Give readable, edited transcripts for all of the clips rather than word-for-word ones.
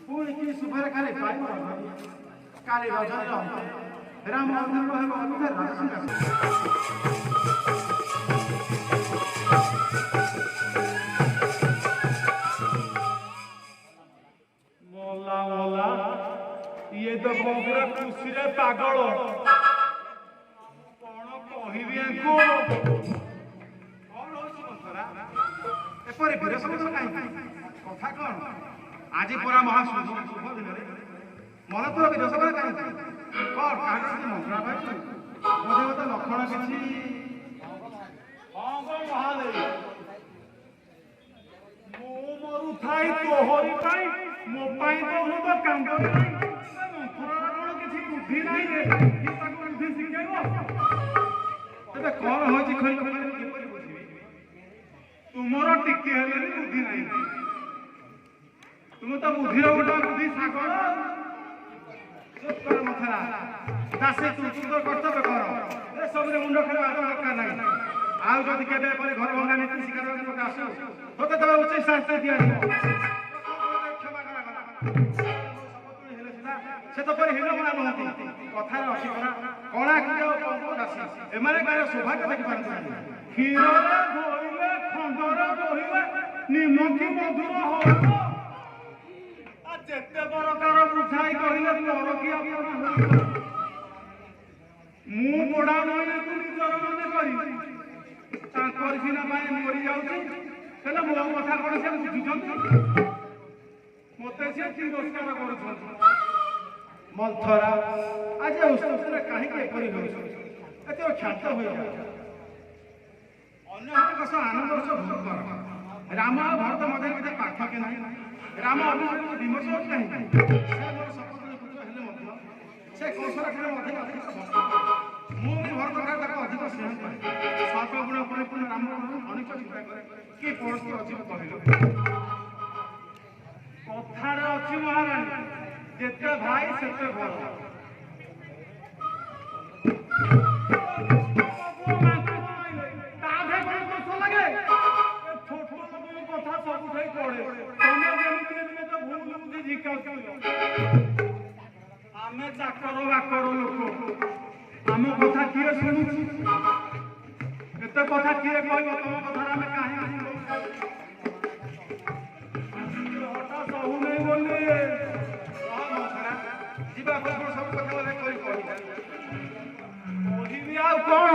ପୁଣି କି ଶୁଭରେ କାଲି ପାଇବ କାଲି ରଜରେ ରାମ ଅଧର୍ମ ହେବ ଅନୁସାରେ ରାଜସିଂହାସନ मोला मोला ये तो पूरा खुशी रे पागल कौन कहबी को କଣ ହଉଛି ମନ୍ଥରା ଏପରି ବିରସମତ କାହିଁକି କଥା କଣ ଆଜି ପରା ଶୁଭ ଦିନରେ ମନ ତୋର ବିରସମତ କାହିଁକି କଣ କାହାର କିଛି ମନ୍ତ୍ରା ପାଇଛୁ ବୋଧେ ମତେ ଲକ୍ଷଣ କିଛି हाँ गो महादेव मो मरु थाई तोहरी पाई मो पाई तो हूँ तो कांद नहीं मंथरा कौन किसी बुद्धि नहीं रे कि ताको बुद्धि शिखेबो ତେବେ କଣ ହଉଛି ଖୋଲି ଖୋଲି କିପରି ବୁଝିବି तुमरो टिके हेले भी बुद्धि नहीं तुम तो बुद्धि रो गोटा बुद्धि सागर ଚୁପ୍ କର ମନ୍ଥରା ଦାସୀ ତୁ ତୋର କର୍ତ୍ତବ୍ୟ କର ଏସବୁରେ ମୁଣ୍ଡ ଖେଳିବା ଦରକାର ନାହିଁ ଆଉ ଯଦି କେବେ ଏପରି ଘର ଭଙ୍ଗା ନୀତି ଶିକାର କରିବାକୁ ଆସୁ ତୋତେ ତେବେ ଉଚିତ ଶାସ୍ତି ଦିଆଯିବ କ୍ଷମା କରାଗଲା ସେ ତ ପରି ହୀନମଣା ନୁହନ୍ତି କଥାରେ ଅଛି ପରା କଳା କ୍ଷୀର ଓ ପଙ୍କ ଦାସୀ ଏମାନେ କାହାର ସୌଭାଗ୍ୟ ଦେଖିପାରନ୍ତି ନାହିଁ କ୍ଷୀରରେ ଧୋଇଲେ ଖଣ୍ଡରେ ରହିଲେ ନିମକି ମଧୁର ହବ ଆ ଯେତେ ପ୍ରକାର ବୁଝାଇ କହିଲେ ତୋର କି ଆପଣ ମୁଁ ପଢା ନଇକୁ ନିଜର ମନେ କରି ତାଙ୍କର ସିନା ପାଇଁ ମରି ଯାଉଛି ହେଲେ ମୋ କଥା କଣ ସେ ବୁଝୁଛନ୍ତି ମତେ ସେ ତିରସ୍କାର କରୁଛନ୍ତି ମନ୍ଥରା ଆଜି ଉତ୍ସବରେ କାହିଁକି ଏପରି ହେଉଛି ଏତେ କ୍ଷାନ୍ତ ହୋଇଯାଉଛି ଅନ୍ୟମାନଙ୍କ ସହ ଆନନ୍ଦ ଉତ୍ସବ ଭୋଗ କର ରାମ ଆଉ ଭରତ ମଧ୍ୟରେ କିଛି ପାର୍ଥକ୍ୟ ନାହିଁ ରାମ ଅଭିଷେକ ବିମର୍ଶ ହେଉଛି କାହିଁକି ସେ ମୋର ଶପଥର ପୁତ୍ର ହେଲେ ମଧ୍ୟ ସେ କୌଶଳ ଠାରେ ମଧ୍ୟ ଅଧିକ ଭକ୍ତ ମୁଁ ବି ଭରତ ଠାରେ ତାକୁ ଅଧିକ ସ୍ନେହ କରେ ସର୍ବଗୁଣ ପରିପୂର୍ଣ୍ଣ ରାମ ଅନେକ ଚିନ୍ତା କରେ କି ପରିସ୍ଥିତି ଅଛି କହିଲ କଥାରେ ଅଛି ମହାରାଣୀ ଯେତେ ଭାଇ ସେତେ ଭଲ ଆମେ ଚାକର ବାକର ଲୋକ ଆମ କଥା କିଏ ଶୁଣୁଛୁ ଏତେ କଥା କିଏ କହିବ ତମ କଥାରେ ଆମେ କାହିଁକି ସବୁ ନେଇ ବୋଲି ଯିବା ପୂର୍ବରୁ ସବୁ କଥା ବୋଧେ କହିବି ଆଉ କଣ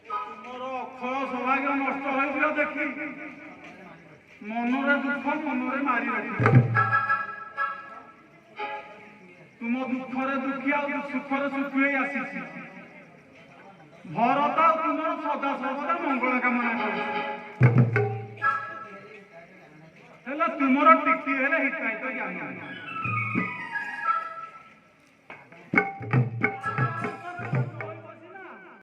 ତୁମର ଅକ୍ଷୟ ସୌଭାଗ୍ୟ ନଷ୍ଟ ହୋଇଯିବ ଦେଖି ମନରେ ଦୁଃଖ ମନରେ ମାରି ରଖିବ ତୁମ ଦୁଃଖରେ ଦୁଃଖୀ ଆଉ ସୁଖରେ ସୁଖୀ ହୋଇ ଆସିଛି ଭରତ ଆଉ ତୁମର ସଦା ସର୍ବଦା ମଙ୍ଗଳ କାମନା କରୁଛି ହେଲେ ତୁମର ଟିକି ହେଲେ ହିତାହିତ ଜ୍ଞାନ